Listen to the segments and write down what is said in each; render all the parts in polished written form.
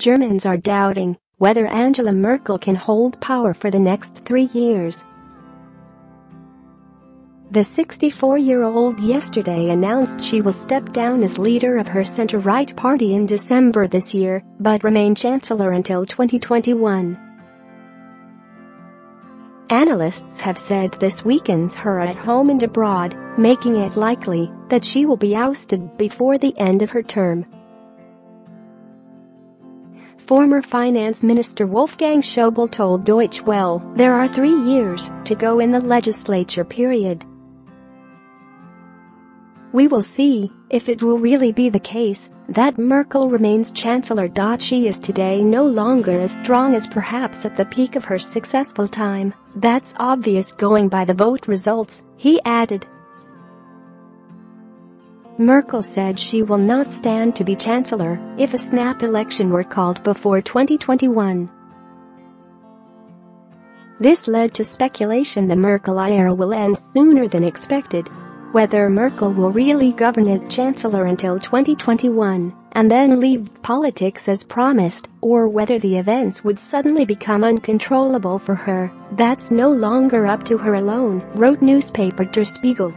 Germans are doubting whether Angela Merkel can hold power for the next 3 years. The 64-year-old yesterday announced she will step down as leader of her center-right party in December this year, but remain chancellor until 2021. Analysts have said this weakens her at home and abroad, making it likely that she will be ousted before the end of her term. Former Finance Minister Wolfgang Schaeuble told Deutsche Welle there are 3 years to go in the legislature period. We will see if it will really be the case that Merkel remains chancellor. She is today no longer as strong as perhaps at the peak of her successful time. That's obvious going by the vote results, he added. Merkel said she will not stand to be chancellor if a snap election were called before 2021. This led to speculation the Merkel era will end sooner than expected. Whether Merkel will really govern as chancellor until 2021 and then leave politics as promised, or whether the events would suddenly become uncontrollable for her, that's no longer up to her alone, wrote newspaper Der Spiegel.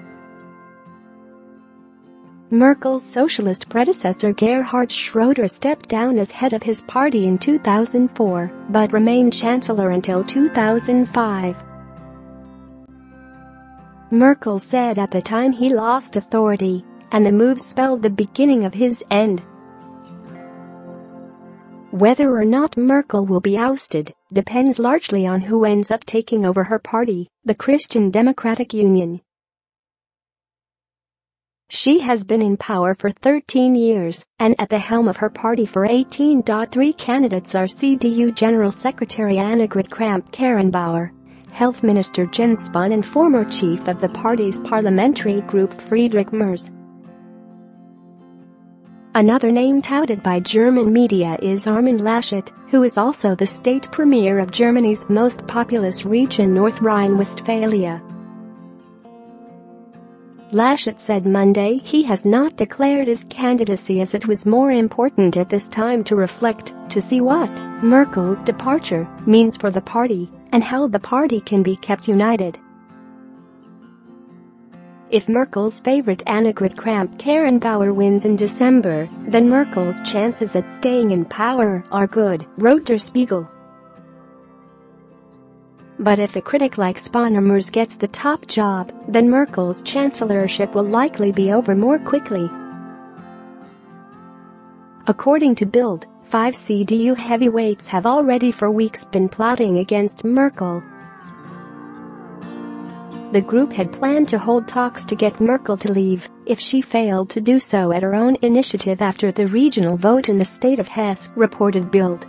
Merkel's socialist predecessor Gerhard Schröder stepped down as head of his party in 2004, but remained chancellor until 2005. Merkel said at the time he lost authority, and the move spelled the beginning of his end. Whether or not Merkel will be ousted depends largely on who ends up taking over her party, the Christian Democratic Union. She has been in power for 13 years and at the helm of her party for 18. 3 candidates are CDU General Secretary Annegret Kramp-Karrenbauer, Health Minister Jens Spahn and former chief of the party's parliamentary group Friedrich Merz. Another name touted by German media is Armin Laschet, who is also the state premier of Germany's most populous region, North Rhine-Westphalia. Laschet said Monday he has not declared his candidacy as it was more important at this time to reflect, to see what Merkel's departure means for the party and how the party can be kept united. If Merkel's favorite Annegret Kramp-Karrenbauer wins in December, then Merkel's chances at staying in power are good, wrote Der Spiegel. But if a critic like Spahn or Merz gets the top job, then Merkel's chancellorship will likely be over more quickly. According to Bild, 5 CDU heavyweights have already for weeks been plotting against Merkel. The group had planned to hold talks to get Merkel to leave if she failed to do so at her own initiative after the regional vote in the state of Hesse, reported Bild.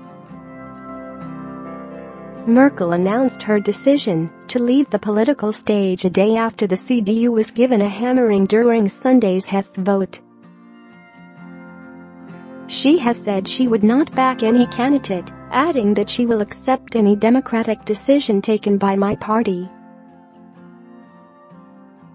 Merkel announced her decision to leave the political stage a day after the CDU was given a hammering during Sunday's Hesse vote. She has said she would not back any candidate, adding that she will accept any democratic decision taken by my party.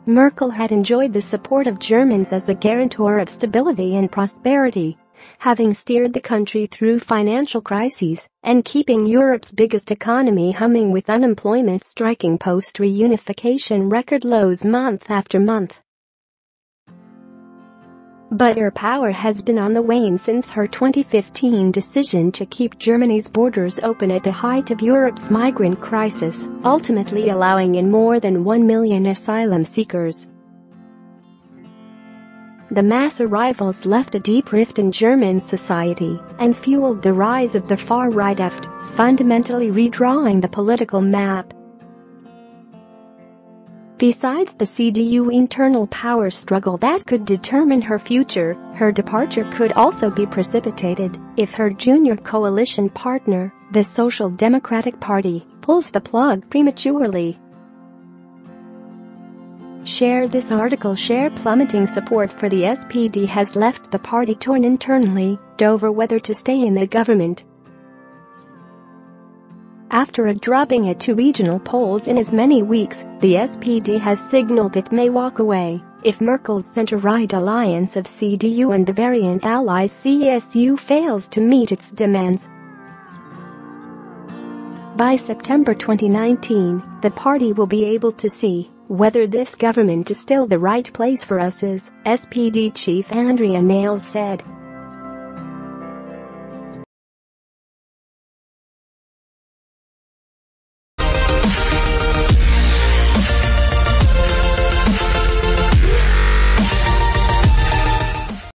Merkel had enjoyed the support of Germans as a guarantor of stability and prosperity, having steered the country through financial crises and keeping Europe's biggest economy humming with unemployment striking post-reunification record lows month after month. But her power has been on the wane since her 2015 decision to keep Germany's borders open at the height of Europe's migrant crisis, ultimately allowing in more than 1 million asylum seekers. The mass arrivals left a deep rift in German society and fueled the rise of the far-right left, fundamentally redrawing the political map. Besides the CDU internal power struggle that could determine her future, her departure could also be precipitated if her junior coalition partner, the Social Democratic Party, pulls the plug prematurely. Share this article. Share plummeting support for the SPD has left the party torn internally over whether to stay in the government. After a dropping at 2 regional polls in as many weeks, the SPD has signaled it may walk away if Merkel's center-right alliance of CDU and Bavarian allies CSU fails to meet its demands. By September 2019, the party will be able to see whether this government is still the right place for us, as SPD chief Andrea Nahles said.